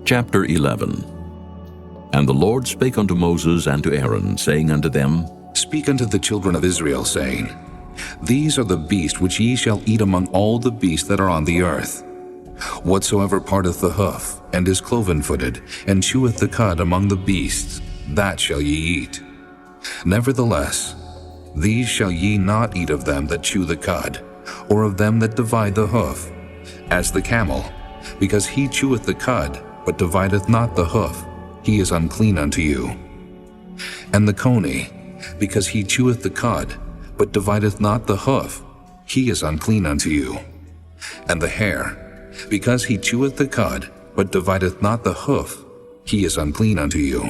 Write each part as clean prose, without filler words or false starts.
Chapter 11. And the Lord spake unto Moses and to Aaron, saying unto them, Speak unto the children of Israel, saying, These are the beasts which ye shall eat among all the beasts that are on the earth. Whatsoever parteth the hoof, and is cloven-footed, and cheweth the cud among the beasts, that shall ye eat. Nevertheless, these shall ye not eat of them that chew the cud, or of them that divide the hoof, as the camel, because he cheweth the cud, but divideth not the hoof, he is unclean unto you. And the coney, because he cheweth the cud, but divideth not the hoof, he is unclean unto you. And the hare, because he cheweth the cud, but divideth not the hoof, he is unclean unto you.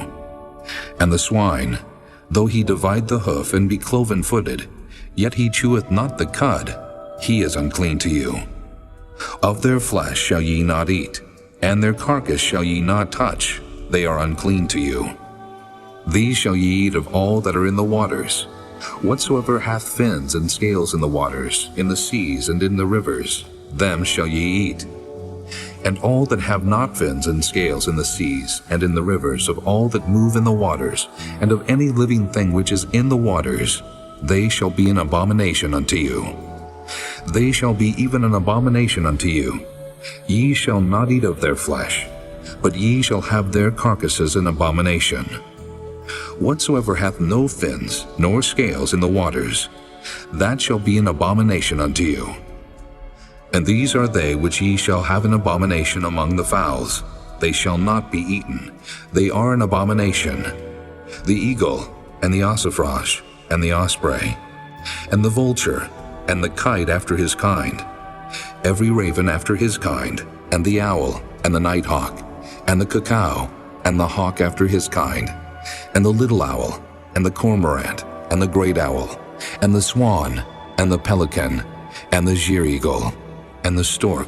And the swine, though he divide the hoof and be cloven-footed, yet he cheweth not the cud, he is unclean to you. Of their flesh shall ye not eat, and their carcass shall ye not touch, they are unclean to you. These shall ye eat of all that are in the waters. Whatsoever hath fins and scales in the waters, in the seas and in the rivers, them shall ye eat. And all that have not fins and scales in the seas and in the rivers, of all that move in the waters, and of any living thing which is in the waters, they shall be an abomination unto you. They shall be even an abomination unto you. Ye shall not eat of their flesh, but ye shall have their carcasses an abomination. Whatsoever hath no fins nor scales in the waters, that shall be an abomination unto you. And these are they which ye shall have an abomination among the fowls. They shall not be eaten. They are an abomination. The eagle, and the ossifrage, and the osprey, and the vulture, and the kite after his kind, every raven after his kind, and the owl, and the nighthawk, and the cuckoo, and the hawk after his kind, and the little owl, and the cormorant, and the great owl, and the swan, and the pelican, and the sheer-eagle, and the stork,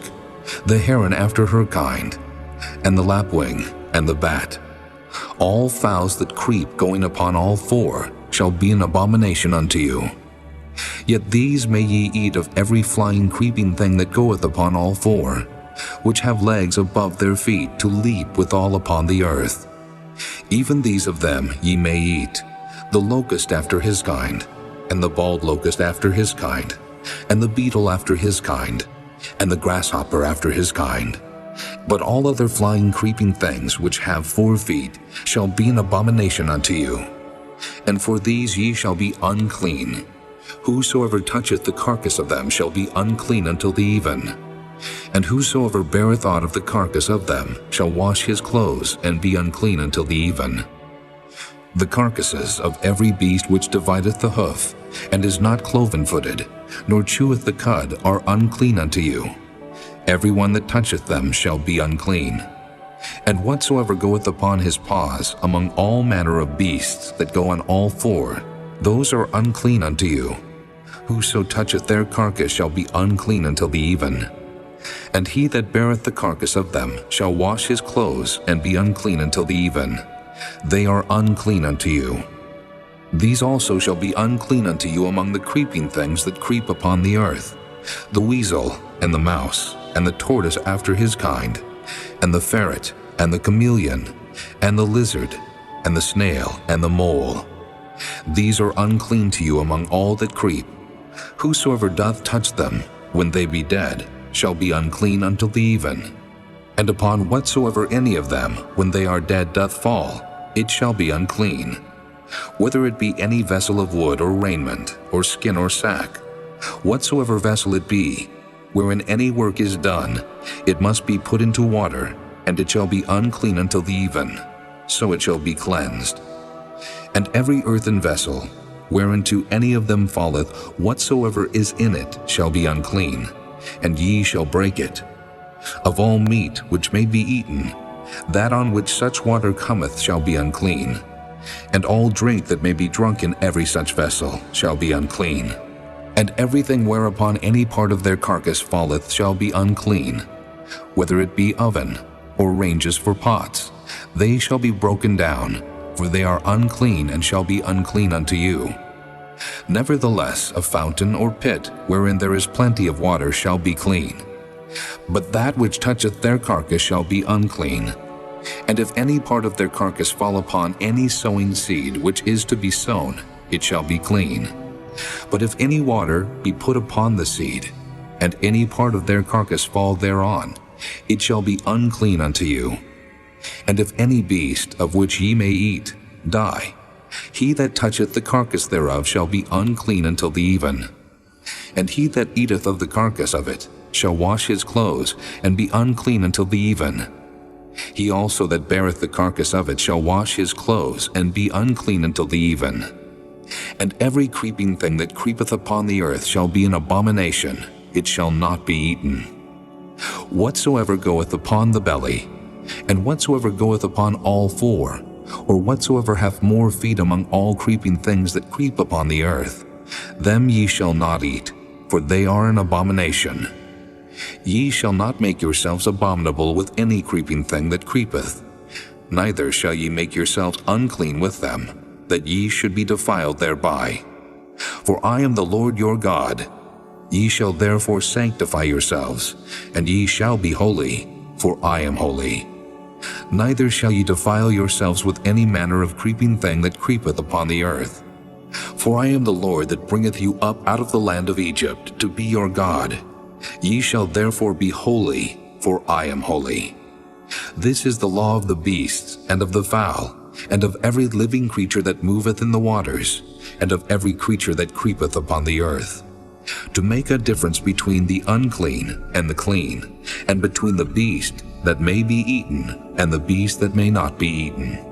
the heron after her kind, and the lapwing, and the bat. All fowls that creep going upon all four shall be an abomination unto you. Yet these may ye eat of every flying creeping thing that goeth upon all four, which have legs above their feet to leap withal upon the earth. Even these of them ye may eat, the locust after his kind, and the bald locust after his kind, and the beetle after his kind, and the grasshopper after his kind. But all other flying creeping things which have 4 feet shall be an abomination unto you. And for these ye shall be unclean. Whosoever toucheth the carcass of them shall be unclean until the even. And whosoever beareth aught of the carcass of them shall wash his clothes and be unclean until the even. The carcasses of every beast which divideth the hoof, and is not cloven-footed, nor cheweth the cud, are unclean unto you. Every one that toucheth them shall be unclean. And whatsoever goeth upon his paws among all manner of beasts that go on all four, those are unclean unto you. Whoso toucheth their carcass shall be unclean until the even. And he that beareth the carcass of them shall wash his clothes and be unclean until the even. They are unclean unto you. These also shall be unclean unto you among the creeping things that creep upon the earth, the weasel, and the mouse, and the tortoise after his kind, and the ferret, and the chameleon, and the lizard, and the snail, and the mole. These are unclean to you among all that creep. Whosoever doth touch them, when they be dead, shall be unclean until the even. And upon whatsoever any of them, when they are dead, doth fall, it shall be unclean. Whether it be any vessel of wood or raiment, or skin or sack, whatsoever vessel it be, wherein any work is done, it must be put into water, and it shall be unclean until the even, so it shall be cleansed. And every earthen vessel, whereinto any of them falleth, whatsoever is in it shall be unclean, and ye shall break it. Of all meat which may be eaten, that on which such water cometh shall be unclean, and all drink that may be drunk in every such vessel shall be unclean. And everything whereupon any part of their carcass falleth shall be unclean, whether it be oven, or ranges for pots, they shall be broken down, for they are unclean and shall be unclean unto you. Nevertheless, a fountain or pit, wherein there is plenty of water, shall be clean. But that which toucheth their carcass shall be unclean. And if any part of their carcass fall upon any sowing seed which is to be sown, it shall be clean. But if any water be put upon the seed, and any part of their carcass fall thereon, it shall be unclean unto you. And if any beast of which ye may eat die, he that toucheth the carcass thereof shall be unclean until the even. And he that eateth of the carcass of it shall wash his clothes, and be unclean until the even. He also that beareth the carcass of it shall wash his clothes, and be unclean until the even. And every creeping thing that creepeth upon the earth shall be an abomination, it shall not be eaten. Whatsoever goeth upon the belly, and whatsoever goeth upon all four, or whatsoever hath more feet among all creeping things that creep upon the earth, them ye shall not eat, for they are an abomination. Ye shall not make yourselves abominable with any creeping thing that creepeth, neither shall ye make yourselves unclean with them, that ye should be defiled thereby. For I am the Lord your God. Ye shall therefore sanctify yourselves, and ye shall be holy, for I am holy. Neither shall ye defile yourselves with any manner of creeping thing that creepeth upon the earth. For I am the Lord that bringeth you up out of the land of Egypt, to be your God. Ye shall therefore be holy, for I am holy. This is the law of the beasts, and of the fowl, and of every living creature that moveth in the waters, and of every creature that creepeth upon the earth, to make a difference between the unclean and the clean, and between the beast that may be eaten and the beast that may not be eaten.